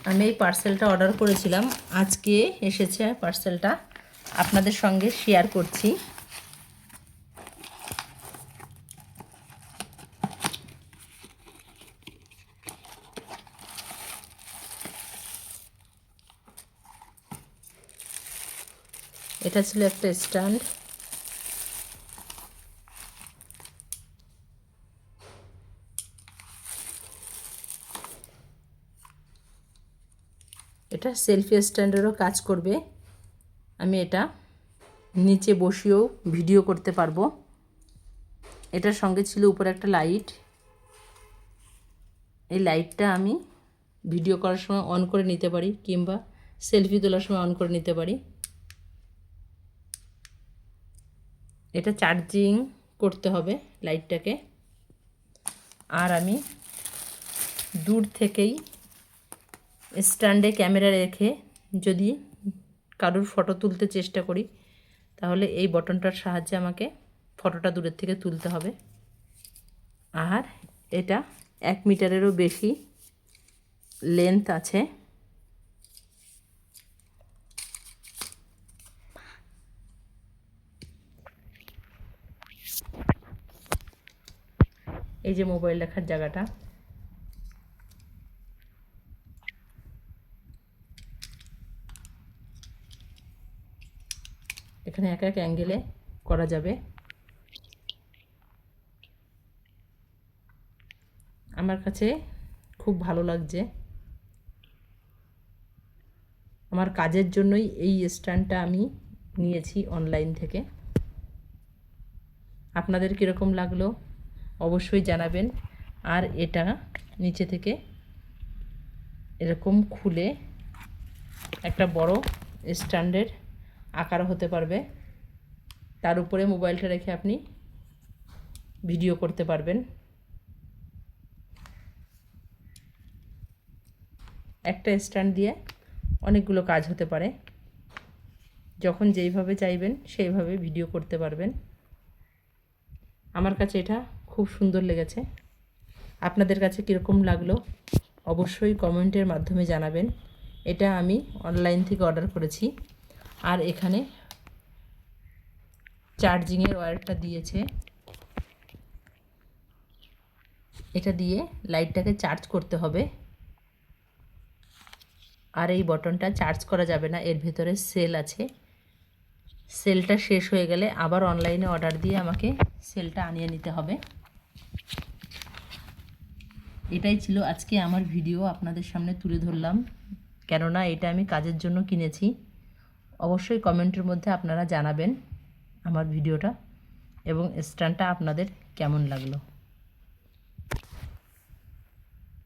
আমি এই পার্সেলটা অর্ডার করেছিলাম, আজকে এসেছে পার্সেলটা, আপনাদের সঙ্গে শেয়ার করছি। এটা ছিল একটা স্ট্যান্ড, এটা সেলফি স্ট্যান্ডেরও কাজ করবে। আমি এটা নিচে বসিয়েও ভিডিও করতে পারবো। এটার সঙ্গে ছিল উপরে একটা লাইট, এই লাইটটা আমি ভিডিও করার সময় অন করে নিতে পারি কিংবা সেলফি তোলার সময় অন করে নিতে পারি। এটা চার্জিং করতে হবে লাইটটাকে। আর আমি দূর থেকেই স্ট্যান্ডে ক্যামেরা রেখে যদি কারোর ফটো তুলতে চেষ্টা করি, তাহলে এই বটনটার সাহায্যে আমাকে ফটোটা দূরের থেকে তুলতে হবে। আর এটা 1 মিটারেরও বেশি লেন্থ আছে। এই যে মোবাইল রাখার জায়গাটা, এখানে এক এক অ্যাঙ্গেলে করা যাবে। আমার কাছে খুব ভালো লাগছে। আমার কাজের জন্যই এই স্ট্যান্ডটা আমি নিয়েছি অনলাইন থেকে। আপনাদের কীরকম লাগলো অবশ্যই জানাবেন। আর এটা নিচে থেকে এরকম খুলে একটা বড় স্ট্যান্ডের আকার হতে পারবে, তার উপরে মোবাইলটা রেখে আপনি ভিডিও করতে পারবেন। একটা স্ট্যান্ড দিয়ে অনেকগুলো কাজ হতে পারে, যখন যেইভাবে চাইবেন সেইভাবে ভিডিও করতে পারবেন। আমার কাছে এটা খুব সুন্দর লেগেছে। আপনাদের কাছে কীরকম লাগলো অবশ্যই কমেন্টের মাধ্যমে জানাবেন। এটা আমি অনলাইন থেকে অর্ডার করেছি। আর এখানে চার্জিংয়ের ওয়্যারটা দিয়েছে, এটা দিয়ে লাইটটাকে চার্জ করতে হবে। আর এই বটনটা চার্জ করা যাবে না, এর ভেতরে সেল আছে। সেলটা শেষ হয়ে গেলে আবার অনলাইনে অর্ডার দিয়ে আমাকে সেলটা আনিয়ে নিতে হবে। এটাই ছিল আজকে আমার ভিডিও, আপনাদের সামনে তুলে ধরলাম, কেননা এটা আমি কাজের জন্য কিনেছি। অবশ্যই কমেন্টের মধ্যে আপনারা জানাবেন আমার ভিডিওটা এবং স্ট্যান্ডটা আপনাদের কেমন লাগলো।